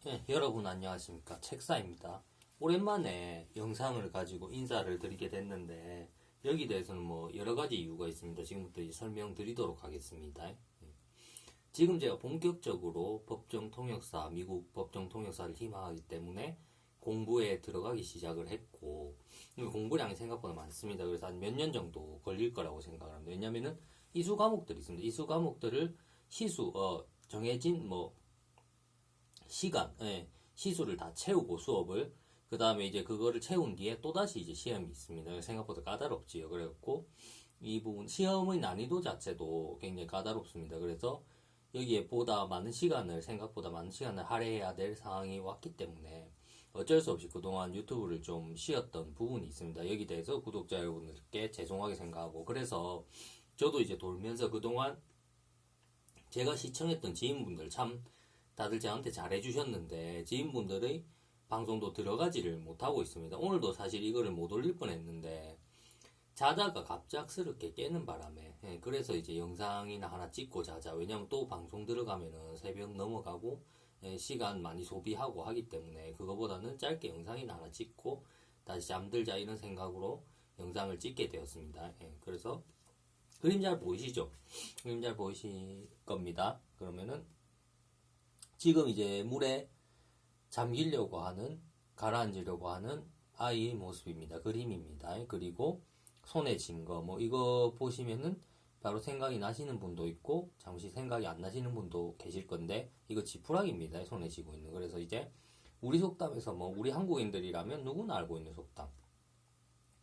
네, 여러분 안녕하십니까. 책사입니다. 오랜만에 영상을 가지고 인사를 드리게 됐는데 여기 대해서는 뭐 여러 가지 이유가 있습니다. 지금부터 이제 설명드리도록 하겠습니다. 지금 제가 본격적으로 법정 통역사, 미국 법정 통역사를 희망하기 때문에 공부에 들어가기 시작을 했고 공부량이 생각보다 많습니다. 그래서 한 몇 년 정도 걸릴 거라고 생각을 합니다. 왜냐면은 이수 과목들이 있습니다. 이수 과목들을 정해진 시간, 시수를 다 채우고 수업을 그 다음에 이제 그거를 채운 뒤에 또다시 이제 시험이 있습니다. 생각보다 까다롭지요. 그래갖고 이 부분 시험의 난이도 자체도 굉장히 까다롭습니다. 그래서 여기에 생각보다 많은 시간을 할애해야 될 상황이 왔기 때문에 어쩔 수 없이 그동안 유튜브를 좀 쉬었던 부분이 있습니다. 여기 대해서 구독자 여러분들께 죄송하게 생각하고 그래서 저도 이제 돌면서 그동안 제가 시청했던 지인분들 참 다들 저한테 잘해주셨는데 지인분들의 방송도 들어가지를 못하고 있습니다. 오늘도 사실 이거를 못 올릴 뻔했는데 자다가 갑작스럽게 깨는 바람에 그래서 이제 영상이나 하나 찍고 자자. 왜냐면 또 방송 들어가면은 새벽 넘어가고 시간 많이 소비하고 하기 때문에 그거보다는 짧게 영상이나 하나 찍고 다시 잠들자 이런 생각으로 영상을 찍게 되었습니다. 그래서 그림 잘 보이시죠? 그림 잘 보이실 겁니다. 그러면은 지금 이제 물에 가라앉으려고 하는 아이의 모습입니다. 그림입니다. 그리고 손에 쥔 거, 이거 보시면은 바로 생각이 나시는 분도 있고, 잠시 생각이 안 나시는 분도 계실 건데, 이거 지푸라기입니다. 손에 쥐고 있는. 그래서 이제, 우리 속담에서 우리 한국인들이라면 누구나 알고 있는 속담.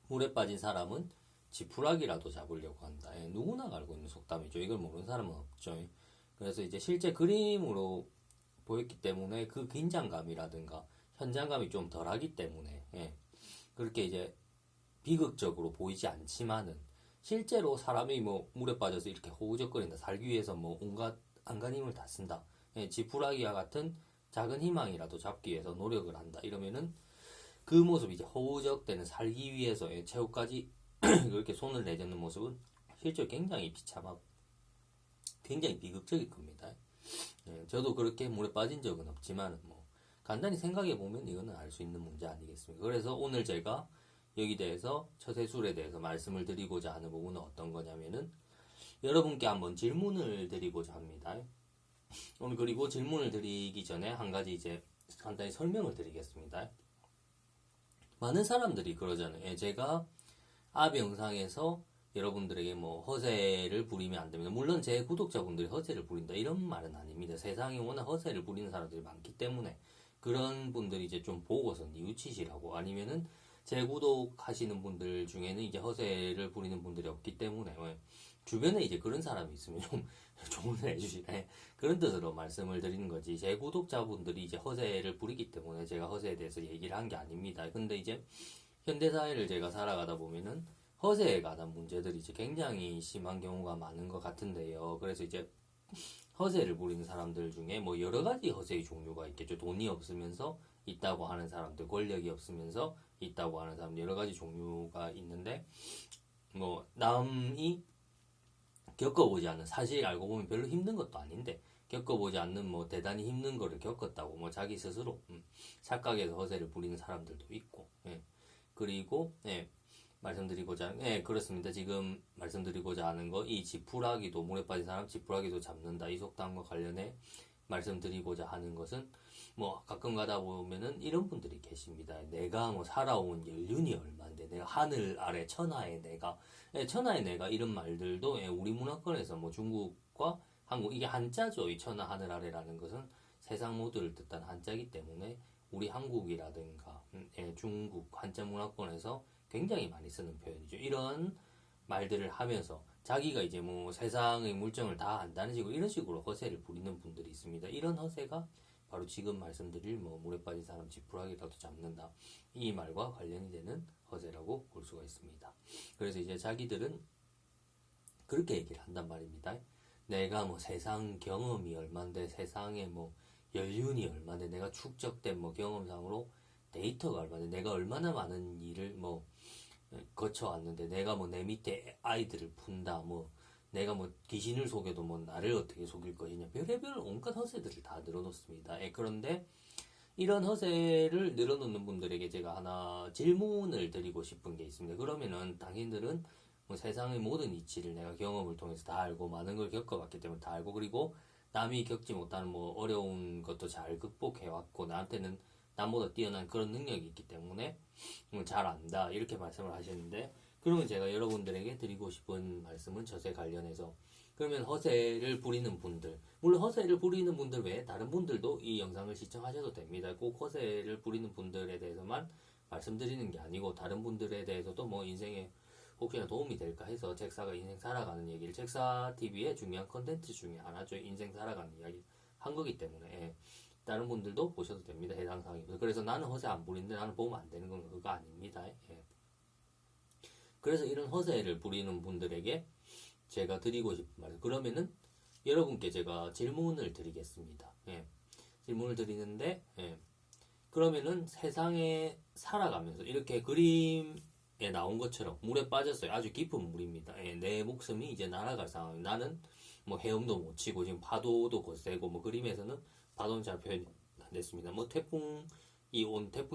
물에 빠진 사람은 지푸라기라도 잡으려고 한다. 누구나 알고 있는 속담이죠. 이걸 모르는 사람은 없죠. 그래서 이제 실제 그림으로 보였기 때문에 그 긴장감이라든가 현장감이 좀 덜하기 때문에 그렇게 이제 비극적으로 보이지 않지만은 실제로 사람이 물에 빠져서 이렇게 허우적거린다 살기 위해서 온갖 안간 힘을 다 쓴다 지푸라기와 같은 작은 희망이라도 잡기 위해서 노력을 한다 이러면은 그 모습이 이제 허우적대는 살기 위해서 최후까지 그렇게 손을 내젓는 모습은 실제로 굉장히 비참하고 굉장히 비극적일 겁니다. 저도 그렇게 물에 빠진 적은 없지만 간단히 생각해 보면 이거는 알 수 있는 문제 아니겠습니까? 그래서 오늘 제가 여기 대해서 처세술에 대해서 말씀을 드리고자 하는 부분은 어떤 거냐면은 여러분께 한번 질문을 드리고자 합니다. 오늘 그리고 질문을 드리기 전에 한 가지 이제 간단히 설명을 드리겠습니다. 많은 사람들이 그러잖아요. 제가 앞 영상에서 여러분들에게 허세를 부리면 안 됩니다. 물론 제 구독자분들이 허세를 부린다 이런 말은 아닙니다. 세상에 워낙 허세를 부리는 사람들이 많기 때문에 그런 분들이 이제 좀 보고서 뉘우치시라고 아니면은 재구독하시는 분들 중에는 이제 허세를 부리는 분들이 없기 때문에 주변에 이제 그런 사람이 있으면 좀 조언을 해주시네. 그런 뜻으로 말씀을 드리는 거지. 제 구독자분들이 이제 허세를 부리기 때문에 제가 허세에 대해서 얘기를 한 게 아닙니다. 근데 이제 현대사회를 제가 살아가다 보면은 허세에 관한 문제들이 이제 굉장히 심한 경우가 많은 것 같은데요. 그래서 이제 허세를 부리는 사람들 중에 여러 가지 허세의 종류가 있겠죠. 돈이 없으면서 있다고 하는 사람들, 권력이 없으면서 있다고 하는 사람들, 여러 가지 종류가 있는데, 남이 겪어보지 않는, 사실 알고 보면 별로 힘든 것도 아닌데, 겪어보지 않는 대단히 힘든 거를 겪었다고 자기 스스로 착각해서 허세를 부리는 사람들도 있고, 그리고, 그렇습니다. 지금 말씀드리고자 하는 거, 이 지푸라기도, 물에 빠진 사람 지푸라기도 잡는다. 이 속담과 관련해 말씀드리고자 하는 것은, 가끔 가다 보면은 이런 분들이 계십니다. 내가 살아온 연륜이 얼만데, 내가 하늘 아래 천하의 내가, 천하의 내가 이런 말들도 우리 문화권에서 중국과 한국, 이게 한자죠. 이 천하 하늘 아래라는 것은 세상 모두를 뜻한 한자이기 때문에 우리 한국이라든가, 중국 한자 문화권에서 굉장히 많이 쓰는 표현이죠. 이런 말들을 하면서 자기가 이제 세상의 물정을 다 안다는 식으로 이런 식으로 허세를 부리는 분들이 있습니다. 이런 허세가 바로 지금 말씀드릴 물에 빠진 사람 지푸라기라도 잡는다 이 말과 관련이 되는 허세라고 볼 수가 있습니다. 그래서 이제 자기들은 그렇게 얘기를 한단 말입니다. 내가 세상 경험이 얼만데 세상에 연륜이 얼만데 내가 축적된 경험상으로 데이터가 얼마인데 내가 얼마나 많은 일을 거쳐왔는데 내가 내 밑에 아이들을 푼다 내가 귀신을 속여도 나를 어떻게 속일 것이냐 별의별 온갖 허세들을 다 늘어놓습니다. 그런데 이런 허세를 늘어놓는 분들에게 제가 하나 질문을 드리고 싶은 게 있습니다. 그러면은 당신들은 뭐 세상의 모든 이치를 내가 경험을 통해서 다 알고 많은 걸 겪어봤기 때문에 다 알고 그리고 남이 겪지 못하는 뭐 어려운 것도 잘 극복해왔고 나한테는 남보다 뛰어난 그런 능력이 있기 때문에 잘 안다 이렇게 말씀을 하시는데 그러면 제가 여러분들에게 드리고 싶은 말씀은 젖에 관련해서 그러면 허세를 부리는 분들 물론 허세를 부리는 분들 외에 다른 분들도 이 영상을 시청하셔도 됩니다. 꼭 허세를 부리는 분들에 대해서만 말씀드리는 게 아니고 다른 분들에 대해서도 뭐 인생에 혹시나 도움이 될까 해서 책사가 인생 살아가는 얘기를 책사TV의 중요한 컨텐츠 중에 하나죠. 인생 살아가는 이야기 한 거기 때문에 예. 다른 분들도 보셔도 됩니다. 해당 사항이고 그래서 나는 허세 안 부리는데 나는 보면 안 되는 건 그거 아닙니다. 예. 그래서 이런 허세를 부리는 분들에게 제가 드리고 싶은 말 그러면은 여러분께 제가 질문을 드리겠습니다. 예. 질문을 드리는데 예. 그러면은 세상에 살아가면서 이렇게 그림에 나온 것처럼 물에 빠졌어요. 아주 깊은 물입니다. 예. 내 목숨이 이제 날아갈 상황. 나는 뭐 헤엄도 못 치고 지금 파도도 거세고 뭐 그림에서는 파도는 잘 표현 안 됐습니다. 뭐 태풍이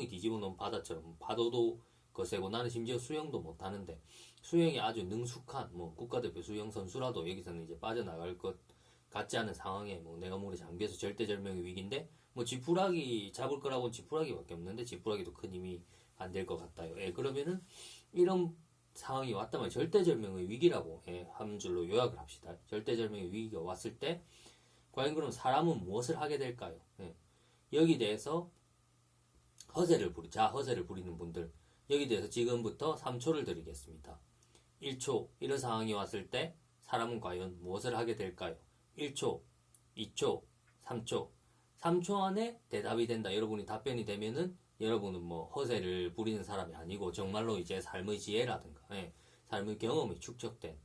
뒤집어 놓은 바다처럼 파도도 거세고 나는 심지어 수영도 못 하는데 수영이 아주 능숙한 뭐 국가대표 수영 선수라도 여기서는 이제 빠져나갈 것 같지 않은 상황에 뭐 내가 물에 잠겨서 절대절명의 위기인데 뭐 지푸라기 잡을 거라고는 지푸라기밖에 없는데 지푸라기도 큰 힘이 안 될 것 같아요. 예, 그러면은 이런 상황이 왔다면 절대절명의 위기라고 한 줄로 요약을 합시다. 절대절명의 위기가 왔을 때 과연 그럼 사람은 무엇을 하게 될까요? 예, 여기 대해서 허세를 부리는 분들 여기 대해서 지금부터 3초를 드리겠습니다. 1초 이런 상황이 왔을 때 사람은 과연 무엇을 하게 될까요? 1초, 2초, 3초 3초 안에 대답이 된다. 여러분이 답변이 되면은 여러분은 뭐 허세를 부리는 사람이 아니고 정말로 이제 삶의 지혜라든가 삶의 경험이 축적된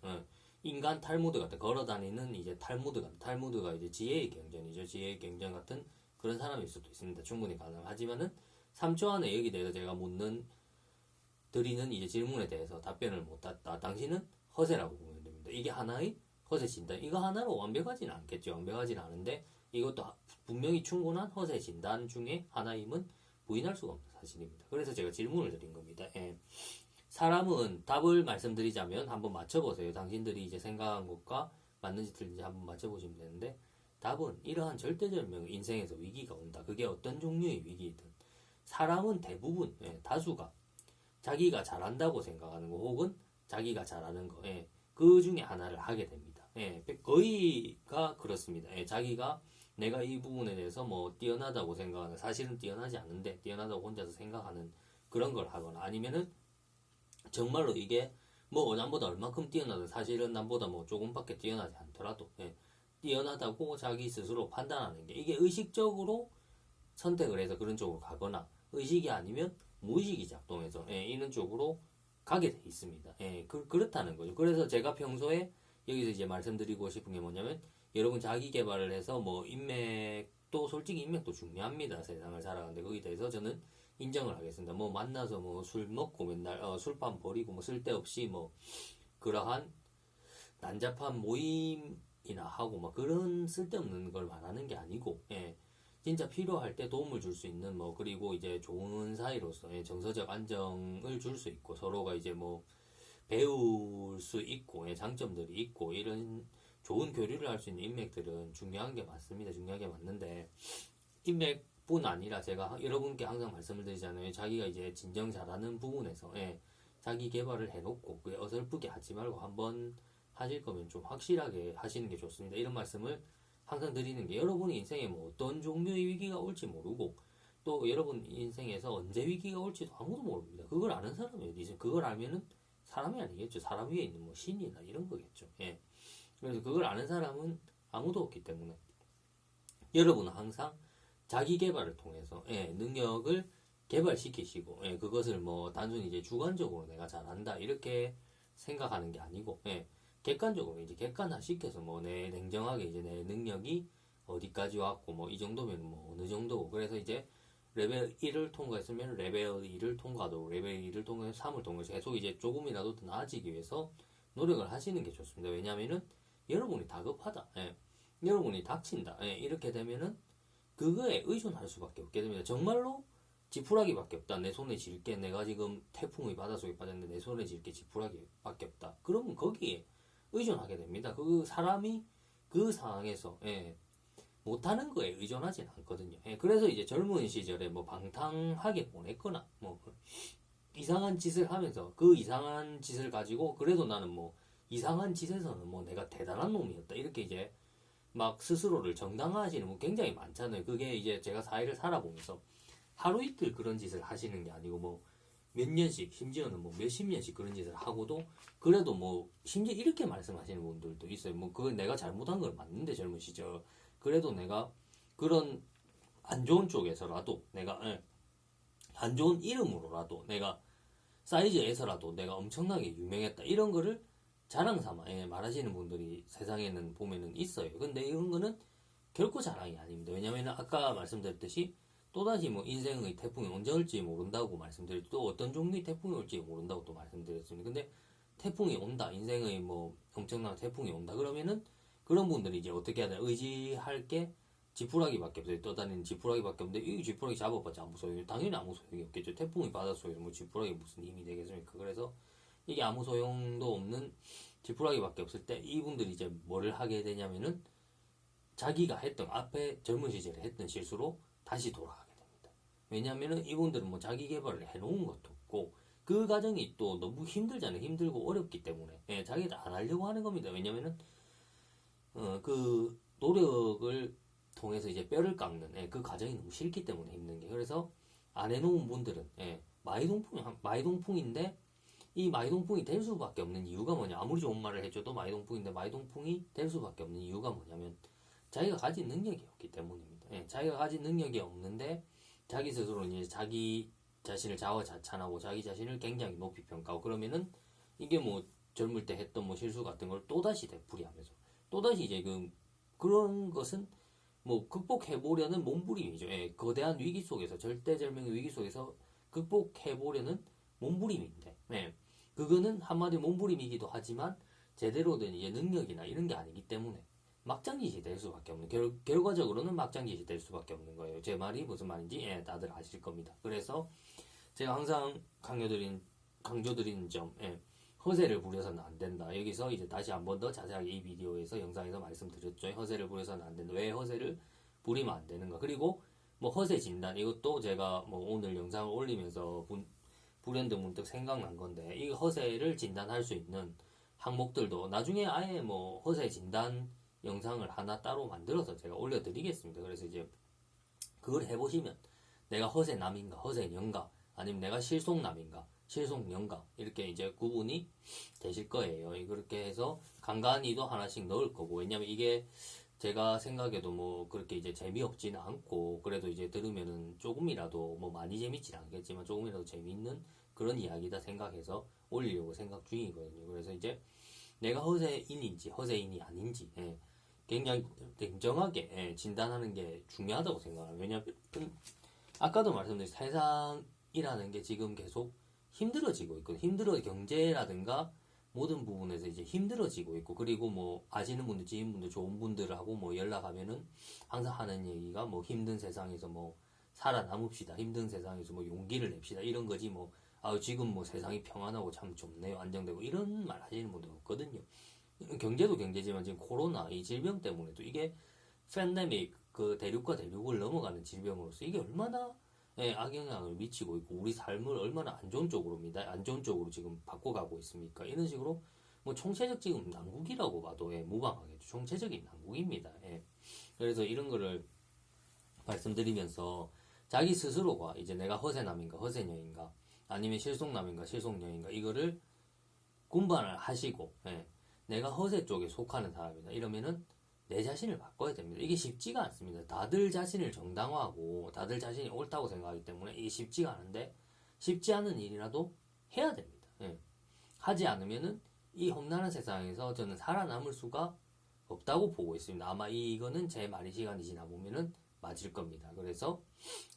인간 탈무드 같은 걸어다니는 이제 탈무드가 이제 지혜의 경전이죠. 지혜의 경전 같은 그런 사람일 수도 있습니다. 충분히 가능하지만은 3초 안에 여기 대해서 제가 드리는 이제 질문에 대해서 답변을 못했다. 당신은 허세라고 보면 됩니다. 이게 하나의 허세 진단. 이거 하나로 완벽하지는 않겠죠. 완벽하지는 않은데 이것도 분명히 충분한 허세 진단 중에 하나임은 부인할 수가 없는 사실입니다. 그래서 제가 질문을 드린 겁니다. 예. 사람은 답을 말씀드리자면 한번 맞춰보세요. 당신들이 이제 생각한 것과 맞는지 틀린지 한번 맞춰보시면 되는데 답은 이러한 절대절명 인생에서 위기가 온다. 그게 어떤 종류의 위기이든 사람은 대부분 다수가 자기가 잘한다고 생각하는 거 혹은 자기가 잘하는 거 그 중에 하나를 하게 됩니다. 거의가 그렇습니다. 자기가 내가 이 부분에 대해서 뭐 뛰어나다고 생각하는 사실은 뛰어나지 않은데 뛰어나다고 혼자서 생각하는 그런 걸 하거나 아니면은 정말로 이게 뭐 남보다 얼만큼 뛰어나든 사실은 남보다 뭐 조금밖에 뛰어나지 않더라도 뛰어나다고 자기 스스로 판단하는 게 이게 의식적으로 선택을 해서 그런 쪽으로 가거나 의식이 아니면 무의식이 작동해서 이런 쪽으로 가게 돼 있습니다. 그렇다는 거죠. 그래서 제가 평소에 여기서 이제 말씀드리고 싶은 게 뭐냐면 여러분 자기 개발을 해서 뭐 인맥도 솔직히 인맥도 중요합니다. 세상을 살아가는데 거기에 대해서 저는 인정을 하겠습니다. 뭐 만나서 뭐 술 먹고 맨날 술판 버리고 뭐 쓸데없이 뭐 그러한 난잡한 모임이나 하고 막 그런 쓸데없는 걸 말하는 게 아니고 진짜 필요할 때 도움을 줄 수 있는 뭐 그리고 이제 좋은 사이로서 정서적 안정을 줄 수 있고 서로가 이제 뭐 배울 수 있고 장점들이 있고 이런 좋은 교류를 할 수 있는 인맥들은 중요한 게 맞습니다. 중요한 게 맞는데 인맥뿐 아니라 제가 여러분께 항상 말씀을 드리잖아요. 자기가 이제 진정 잘하는 부분에서 자기 개발을 해놓고 그게 어설프게 하지 말고 한번 하실 거면 좀 확실하게 하시는 게 좋습니다. 이런 말씀을 항상 드리는 게 여러분의 인생에 뭐 어떤 종류의 위기가 올지 모르고 또 여러분 인생에서 언제 위기가 올지도 아무도 모릅니다. 그걸 아는 사람이 어디 있어요? 그걸 알면은 사람이 아니겠죠. 사람 위에 있는 뭐 신이나 이런 거겠죠. 그래서 그걸 아는 사람은 아무도 없기 때문에 여러분은 항상 자기 개발을 통해서 능력을 개발시키시고 그것을 뭐 단순히 이제 주관적으로 내가 잘한다 이렇게 생각하는 게 아니고 객관적으로 이제 객관화시켜서 뭐 내 냉정하게 이제 내 능력이 어디까지 왔고 뭐 이 정도면 뭐 어느 정도고 그래서 이제 레벨 1을 통과했으면 레벨 2를 통과도 레벨 2를 통과해서 3을 통과해서 계속 이제 조금이라도 더 나아지기 위해서 노력을 하시는 게 좋습니다. 왜냐면은 여러분이 다급하다. 여러분이 닥친다. 이렇게 되면은 그거에 의존할 수밖에 없게 됩니다. 정말로 지푸라기밖에 없다. 내 손에 쥘게 내가 지금 태풍의 바닷속에 빠졌는데 내 손에 쥘게 지푸라기밖에 없다. 그러면 거기에 의존하게 됩니다. 그 사람이 그 상황에서 못하는 거에 의존하진 않거든요. 그래서 이제 젊은 시절에 뭐 방탕하게 보냈거나 뭐 이상한 짓을 하면서 그 이상한 짓을 가지고 그래도 나는 뭐 이상한 짓에서는 뭐 내가 대단한 놈이었다 이렇게 이제 막 스스로를 정당화하시는 분 굉장히 많잖아요. 그게 이제 제가 사회를 살아보면서 하루 이틀 그런 짓을 하시는 게 아니고 뭐 몇 년씩 심지어는 뭐 몇십 년씩 그런 짓을 하고도 그래도 뭐 심지어 이렇게 말씀하시는 분들도 있어요. 뭐 그건 내가 잘못한 걸 맞는데 젊은 시절 그래도 내가 그런 안 좋은 쪽에서라도 내가 안 좋은 이름으로라도 내가 사이즈에서라도 내가 엄청나게 유명했다 이런 거를 자랑 삼아 말하시는 분들이 세상에는 보면은 있어요. 근데 이런 거는 결코 자랑이 아닙니다. 왜냐면 아까 말씀드렸듯이 또다시 뭐 인생의 태풍이 언제 올지 모른다고 말씀드렸고 또 어떤 종류의 태풍이 올지 모른다고 또 말씀드렸습니다. 근데 태풍이 온다, 인생의 뭐 엄청난 태풍이 온다 그러면은 그런 분들이 이제 어떻게 해야 되나 의지할 게 지푸라기밖에 없어요. 떠다니는 지푸라기밖에 없는데 이 지푸라기 잡아봤자 아무 소용이 당연히 아무 소용이 없겠죠. 태풍이 바닷속에서 뭐 지푸라기 무슨 힘이 되겠습니까? 그래서 이게 아무 소용도 없는 지푸라기밖에 없을 때 이분들이 이제 뭐를 하게 되냐면은 자기가 했던 앞에 젊은 시절에 했던 실수로 다시 돌아가게 됩니다. 왜냐면은 이분들은 뭐 자기 개발을 해놓은 것도 없고 그 과정이 또 너무 힘들잖아요. 힘들고 어렵기 때문에 자기들 안 하려고 하는 겁니다. 왜냐면은 그 노력을 통해서 이제 뼈를 깎는 그 과정이 너무 싫기 때문에 힘든 게 그래서 안 해놓은 분들은 마이동풍인데 이 마이동풍이 될 수밖에 없는 이유가 뭐냐 아무리 좋은 말을 해줘도 마이동풍인데 마이동풍이 될 수밖에 없는 이유가 뭐냐면 자기가 가진 능력이 없기 때문입니다. 자기가 가진 능력이 없는데 자기 스스로 이제 자기 자신을 자화자찬하고 자기 자신을 굉장히 높이 평가하고 그러면은 이게 뭐 젊을 때 했던 뭐 실수 같은 걸 또다시 되풀이하면서 또다시 이제 그런 것은 뭐 극복해보려는 몸부림이죠. 거대한 위기 속에서 절대절명의 위기 속에서 극복해보려는 몸부림인데 그거는 한마디로 몸부림이기도 하지만 제대로 된 이제 능력이나 이런 게 아니기 때문에 막장짓이 될 수밖에 없는 결과적으로는 막장짓이 될 수밖에 없는 거예요. 제 말이 무슨 말인지 다들 아실 겁니다. 그래서 제가 항상 강조드리는 점 허세를 부려서는 안 된다. 여기서 이제 다시 한 번 더 자세하게 이 비디오에서 영상에서 말씀드렸죠. 허세를 부려서는 안 된다. 왜 허세를 부리면 안 되는가. 그리고 뭐 허세 진단 이것도 제가 뭐 오늘 영상을 올리면서 불현듯 문득 생각난 건데 이 허세를 진단할 수 있는 항목들도 나중에 아예 뭐 허세 진단 영상을 하나 따로 만들어서 제가 올려드리겠습니다. 그래서 이제 그걸 해보시면 내가 허세남인가 허세녀인가 아니면 내가 실속남인가 실속녀인가 이렇게 이제 구분이 되실 거예요. 그렇게 해서 간간히도 하나씩 넣을 거고 왜냐면 이게 제가 생각해도 뭐 그렇게 이제 재미없지는 않고 그래도 이제 들으면은 조금이라도 뭐 많이 재밌진 않겠지만 조금이라도 재밌는 그런 이야기다 생각해서 올리려고 생각 중이거든요. 그래서 이제 내가 허세인인지 허세인이 아닌지 굉장히 냉정하게 진단하는 게 중요하다고 생각합니다. 왜냐하면 아까도 말씀드린 세상이라는 게 지금 계속 힘들어지고 있거든요. 경제라든가 모든 부분에서 이제 힘들어지고 있고 그리고 뭐 아시는 분들, 지인분들, 좋은 분들하고 뭐 연락하면은 항상 하는 얘기가 뭐 힘든 세상에서 뭐 살아남읍시다. 힘든 세상에서 뭐 용기를 냅시다. 이런 거지 뭐 지금 뭐 세상이 평안하고 참 좋네요. 안정되고 이런 말 하시는 분들 없거든요. 경제도 경제지만 지금 코로나 이 질병 때문에도 이게 팬데믹 그 대륙과 대륙을 넘어가는 질병으로서 이게 얼마나 악영향을 미치고 있고 우리 삶을 얼마나 안 좋은 쪽으로 지금 바꿔가고 있습니까? 이런 식으로 뭐 총체적 지금 난국이라고 봐도 무방하겠죠. 총체적인 난국입니다. 그래서 이런 거를 말씀드리면서 자기 스스로가 이제 내가 허세남인가 허세녀인가 아니면 실속남인가 실속녀인가 이거를 군반을 하시고 내가 허세 쪽에 속하는 사람이다 이러면은 내 자신을 바꿔야 됩니다. 이게 쉽지가 않습니다. 다들 자신을 정당화하고 다들 자신이 옳다고 생각하기 때문에 이게 쉽지가 않은데 쉽지 않은 일이라도 해야 됩니다. 하지 않으면은 이 험난한 세상에서 저는 살아남을 수가 없다고 보고 있습니다. 아마 이거는 제 말이 시간이 지나 보면은 맞을 겁니다. 그래서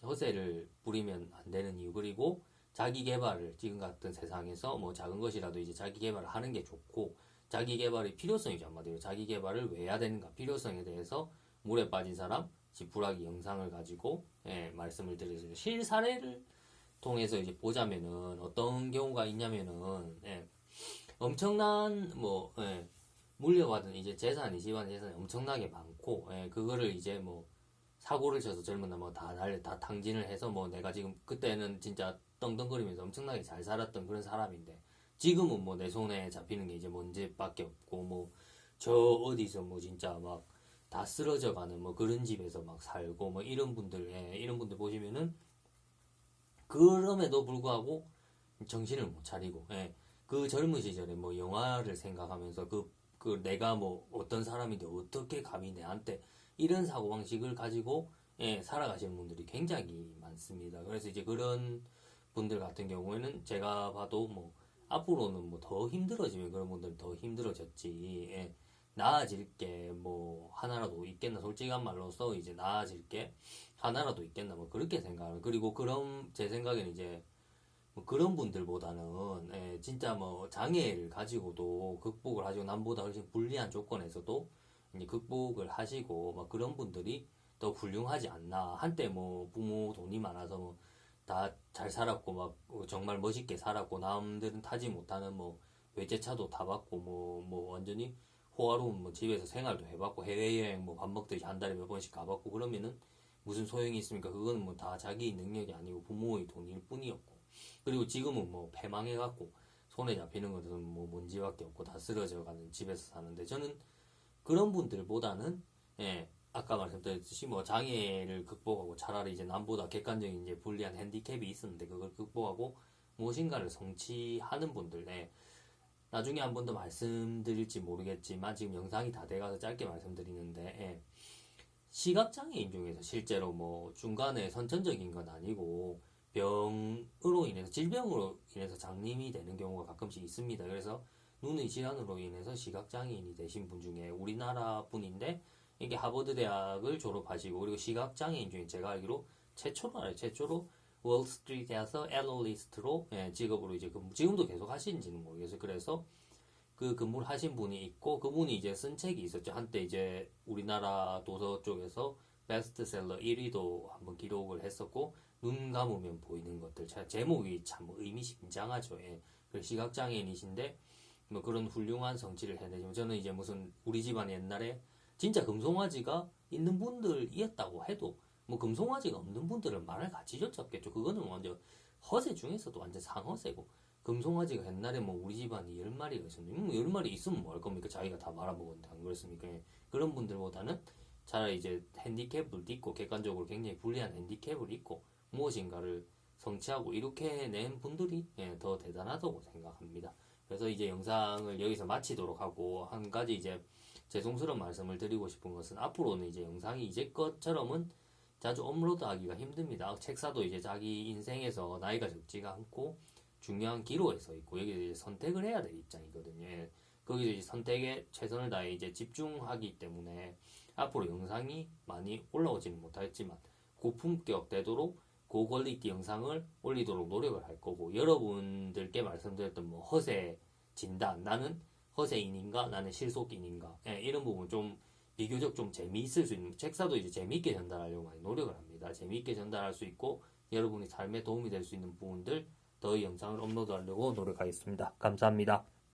허세를 부리면 안 되는 이유 그리고 자기 개발을 지금 같은 세상에서 뭐 작은 것이라도 이제 자기 개발을 하는 게 좋고 자기 개발의 필요성이죠. 한마디로 자기 개발을 왜 해야 되는가 필요성에 대해서 물에 빠진 사람 지푸라기 영상을 가지고 말씀을 드렸어요. 실사례를 통해서 이제 보자면은 어떤 경우가 있냐면은 엄청난 물려받은 이제 재산이 집안 재산이 엄청나게 많고 그거를 이제 뭐 사고를 쳐서 젊은 나뭐 다 탕진을 해서 뭐 내가 지금 그때는 진짜 떵떵거리면서 엄청나게 잘 살았던 그런 사람인데 지금은 뭐 내 손에 잡히는 게 이제 먼지밖에 없고 뭐 저 어디서 뭐 진짜 막 다 쓰러져 가는 뭐 그런 집에서 막 살고 뭐 이런 분들 보시면은 그럼에도 불구하고 정신을 못 차리고 그 젊은 시절에 뭐 영화를 생각하면서 그 내가 뭐 어떤 사람인데 어떻게 감히 내한테 이런 사고방식을 가지고 살아가시는 분들이 굉장히 많습니다. 그래서 이제 그런 분들 같은 경우에는 제가 봐도 뭐 앞으로는 뭐 더 힘들어지면 그런 분들은 더 힘들어졌지 나아질 게 뭐 하나라도 있겠나 솔직한 말로서 이제 나아질 게 하나라도 있겠나 뭐 그렇게 생각을 그리고 그런 제 생각에는 이제 뭐 그런 분들보다는 진짜 뭐 장애를 가지고도 극복을 하시고 남보다 훨씬 불리한 조건에서도 이제 극복을 하시고 막 그런 분들이 더 훌륭하지 않나. 한때 뭐 부모 돈이 많아서 뭐 다 잘 살았고 막 정말 멋있게 살았고 남들은 타지 못하는 뭐 외제차도 타봤고 뭐 완전히 호화로운 뭐 집에서 생활도 해봤고 해외여행 뭐 밥 먹듯이 한 달에 몇 번씩 가봤고 그러면은 무슨 소용이 있습니까? 그건 뭐 다 자기 능력이 아니고 부모의 돈일 뿐이었고 그리고 지금은 뭐 패망해갖고 손에 잡히는 것은 뭐 먼지밖에 없고 다 쓰러져가는 집에서 사는데 저는 그런 분들보다는 아까 말씀드렸듯이 뭐 장애를 극복하고 차라리 이제 남보다 객관적인 이제 불리한 핸디캡이 있었는데 그걸 극복하고 무엇인가를 성취하는 분들 나중에 한 번 더 말씀드릴지 모르겠지만 지금 영상이 다 돼가서 짧게 말씀드리는데 시각장애인 중에서 실제로 뭐 중간에 선천적인 건 아니고 병으로 인해서 질병으로 인해서 장님이 되는 경우가 가끔씩 있습니다. 그래서 눈의 질환으로 인해서 시각장애인이 되신 분 중에 우리나라 분인데 이게 하버드 대학을 졸업하시고 그리고 시각장애인 중에 제가 알기로 최초로 월스트리트에서 애널리스트로 직업으로 이제 지금도 계속 하시는지는 모르겠어요. 그래서 그 근무를 하신 분이 있고 그분이 이제 쓴 책이 있었죠. 한때 이제 우리나라 도서 쪽에서 베스트셀러 1위도 한번 기록을 했었고 눈 감으면 보이는 것들 제목이 참 의미심장하죠. 그 시각장애인이신데 뭐 그런 훌륭한 성취를 해내지만 저는 이제 무슨 우리 집안 옛날에 진짜 금송아지가 있는 분들이었다고 해도 뭐 금송아지가 없는 분들은 말할 가치조차 없겠죠. 그거는 완전 허세 중에서도 완전 상허세고 금송아지가 옛날에 뭐 우리 집안이 10마리가 있었는데 10마리 있으면 뭐 할 겁니까? 자기가 다 말아먹었는데 안 그렇습니까? 그런 분들보다는 차라리 이제 핸디캡을 딛고 객관적으로 굉장히 불리한 핸디캡을 딛고 무엇인가를 성취하고 이렇게 낸 분들이 더 대단하다고 생각합니다. 그래서 이제 영상을 여기서 마치도록 하고 한 가지 이제 죄송스러운 말씀을 드리고 싶은 것은 앞으로는 이제 영상이 이제것처럼은 자주 업로드하기가 힘듭니다. 책사도 이제 자기 인생에서 나이가 적지가 않고 중요한 기로에 서 있고 여기서 이제 선택을 해야 될 입장이거든요. 거기서 이제 선택에 최선을 다해 이제 집중하기 때문에 앞으로 영상이 많이 올라오지는 못하겠지만 고품격 되도록 고퀄리티 영상을 올리도록 노력을 할 거고 여러분들께 말씀드렸던 뭐 허세 진단 나는 허세인인가 나는 실속인인가 이런 부분 좀 비교적 좀 재미있을 수 있는 책사도 이제 재미있게 전달하려고 많이 노력을 합니다. 재미있게 전달할 수 있고 여러분이 삶에 도움이 될 수 있는 부분들 더 영상을 업로드하려고 노력하겠습니다. 감사합니다.